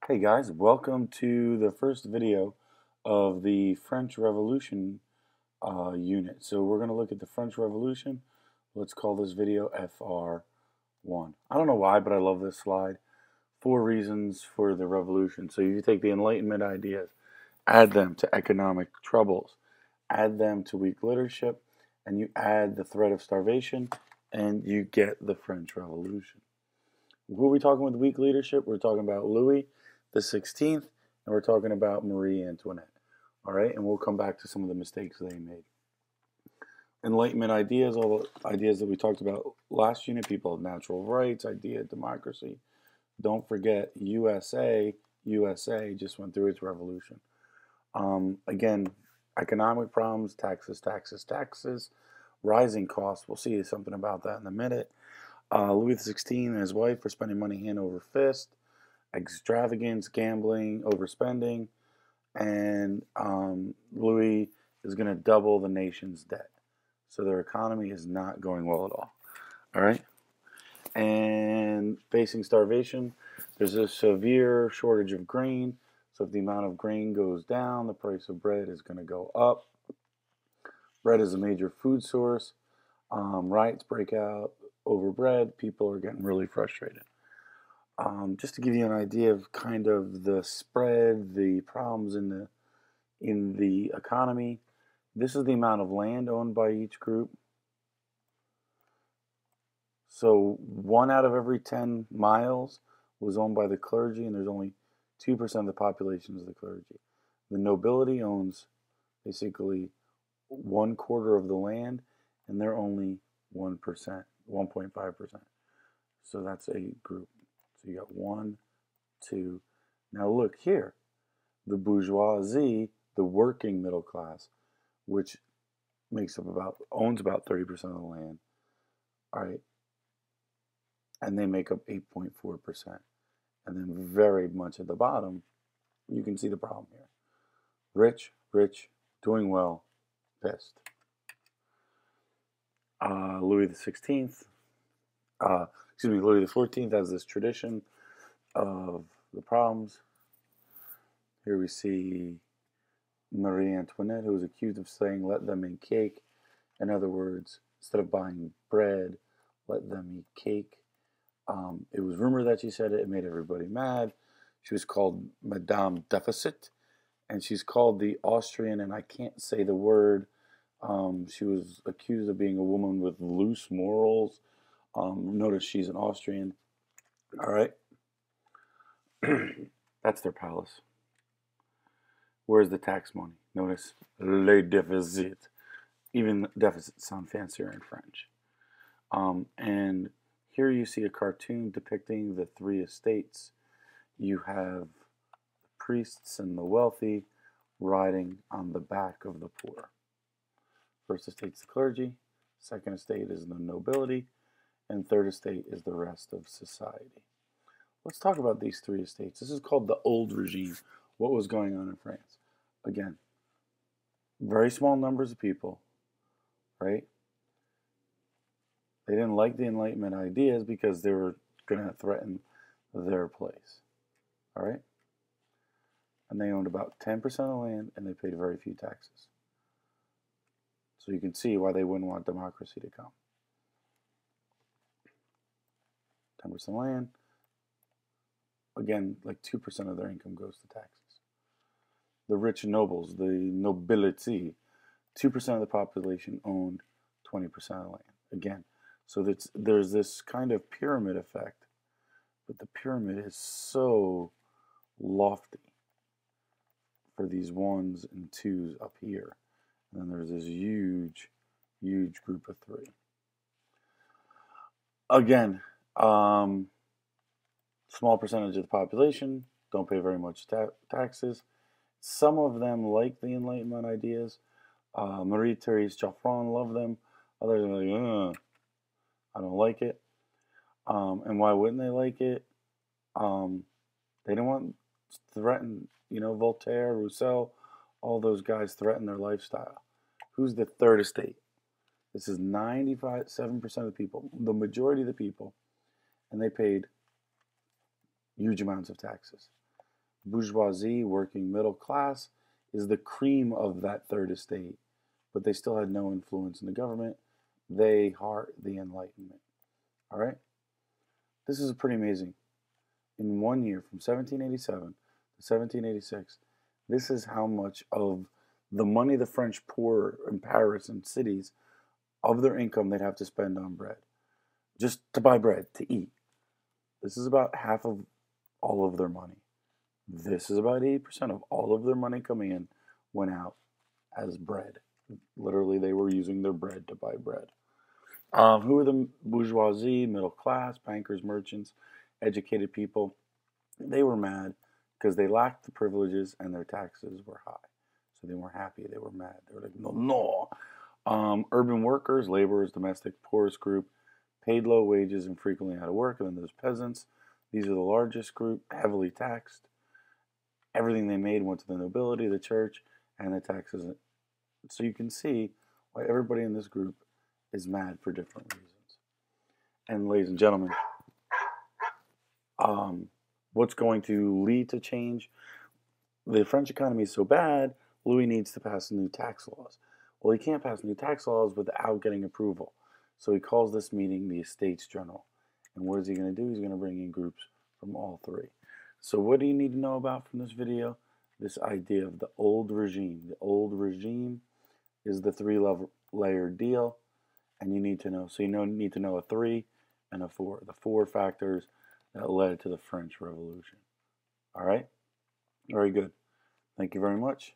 Hey guys, welcome to the first video of the French Revolution unit. So we're going to look at the French Revolution. Let's call this video FR1. I don't know why, but I love this slide. 4 reasons for the revolution. So you take the Enlightenment ideas, add them to economic troubles, add them to weak leadership, and you add the threat of starvation, and you get the French Revolution. Who are we talking with weak leadership? We're talking about Louis the 16th, and we're talking about Marie Antoinette. All right, and we'll come back to some of the mistakes they made. Enlightenment ideas, all the ideas that we talked about last unit, people of natural rights, idea of democracy. Don't forget, USA just went through its revolution. Again, economic problems, taxes, rising costs. We'll see something about that in a minute. Louis XVI and his wife were spending money hand over fist, extravagance, gambling, overspending, and Louis is going to double the nation's debt. So their economy is not going well at all. All right? And facing starvation, there's a severe shortage of grain. So if the amount of grain goes down, the price of bread is going to go up. Bread is a major food source. Riots break out over bread. People are getting really frustrated. Just to give you an idea of kind of the spread, the problems in the economy, this is the amount of land owned by each group. So 1 out of every 10 miles was owned by the clergy, and there's only 2% of the population is the clergy. The nobility owns basically 1/4 of the land, and they're only 1%, 1.5%. So that's a group. So you got 1, 2. Now look here, the bourgeoisie, the working middle class, which owns about 30% of the land. All right, and they make up 8.4%. And then very much at the bottom, you can see the problem here. Rich, doing well, pissed. Louis the 16th, Louis the 14th has this tradition of the problems. Here we see Marie Antoinette, who was accused of saying, "Let them make cake." In other words, instead of buying bread, let them eat cake. It was rumored that she said it. It made everybody mad. She was called Madame Deficit, and she's called the Austrian, and I can't say the word. She was accused of being a woman with loose morals. Notice she's an Austrian. All right. That's their palace. Where's the tax money? Notice le déficit. Even deficits sound fancier in French. And here you see a cartoon depicting the 3 estates. You have the priests and the wealthy riding on the back of the poor. First estate is the clergy, second estate is the nobility, and third estate is the rest of society. Let's talk about these 3 estates. This is called the old regime. What was going on in France? Again, very small numbers of people, right? They didn't like the Enlightenment ideas because they were going to threaten their place, all right? And they owned about 10% of the land, and they paid very few taxes. So you can see why they wouldn't want democracy to come. 10% land. Again, like 2% of their income goes to taxes. The rich nobles, the nobility, 2% of the population owned 20% of the land. Again, so there's this kind of pyramid effect, but the pyramid is so lofty for these 1s and 2s up here. And then there's this huge group of 3. Again, small percentage of the population don't pay very much taxes. Some of them like the Enlightenment ideas. Marie-Thérèse Joffrin loved them. Others are like, I don't like it. And why wouldn't they like it? They didn't want to threaten, Voltaire, Rousseau, all those guys threaten their lifestyle. Who's the third estate? This is 97% of the people, the majority of the people, and they paid huge amounts of taxes. bourgeoisie, working middle class, is the cream of that third estate, but they still had no influence in the government. They are the Enlightenment. All right? This is pretty amazing. In 1 year, from 1787 to 1786, this is how much of the money the French poor in Paris and cities, of their income, they'd have to spend on bread. Just to buy bread, to eat. This is about half of all of their money. This is about 80% of all of their money coming in went out as bread. Literally, they were using their bread to buy bread. Who are the bourgeoisie, middle class, bankers, merchants, educated people? They were mad because they lacked the privileges and their taxes were high. So they weren't happy. They were mad. They were like, no, no. Urban workers, laborers, domestic, poorest group, paid low wages and frequently out of work. And then there's peasants. These are the largest group, heavily taxed. Everything they made went to the nobility, the church, and the taxes. So you can see why everybody in this group is mad for different reasons. And ladies and gentlemen, what's going to lead to change? The French economy is so bad, Louis needs to pass new tax laws. Well, he can't pass new tax laws without getting approval. So he calls this meeting the Estates General. And what is he going to do? He's going to bring in groups from all three. So what do you need to know about from this video? This idea of the old regime. The old regime is the three-layered deal. And you need to know, so you need to know a 3 and a 4. The 4 factors that led to the French Revolution. All right? Very good. Thank you very much.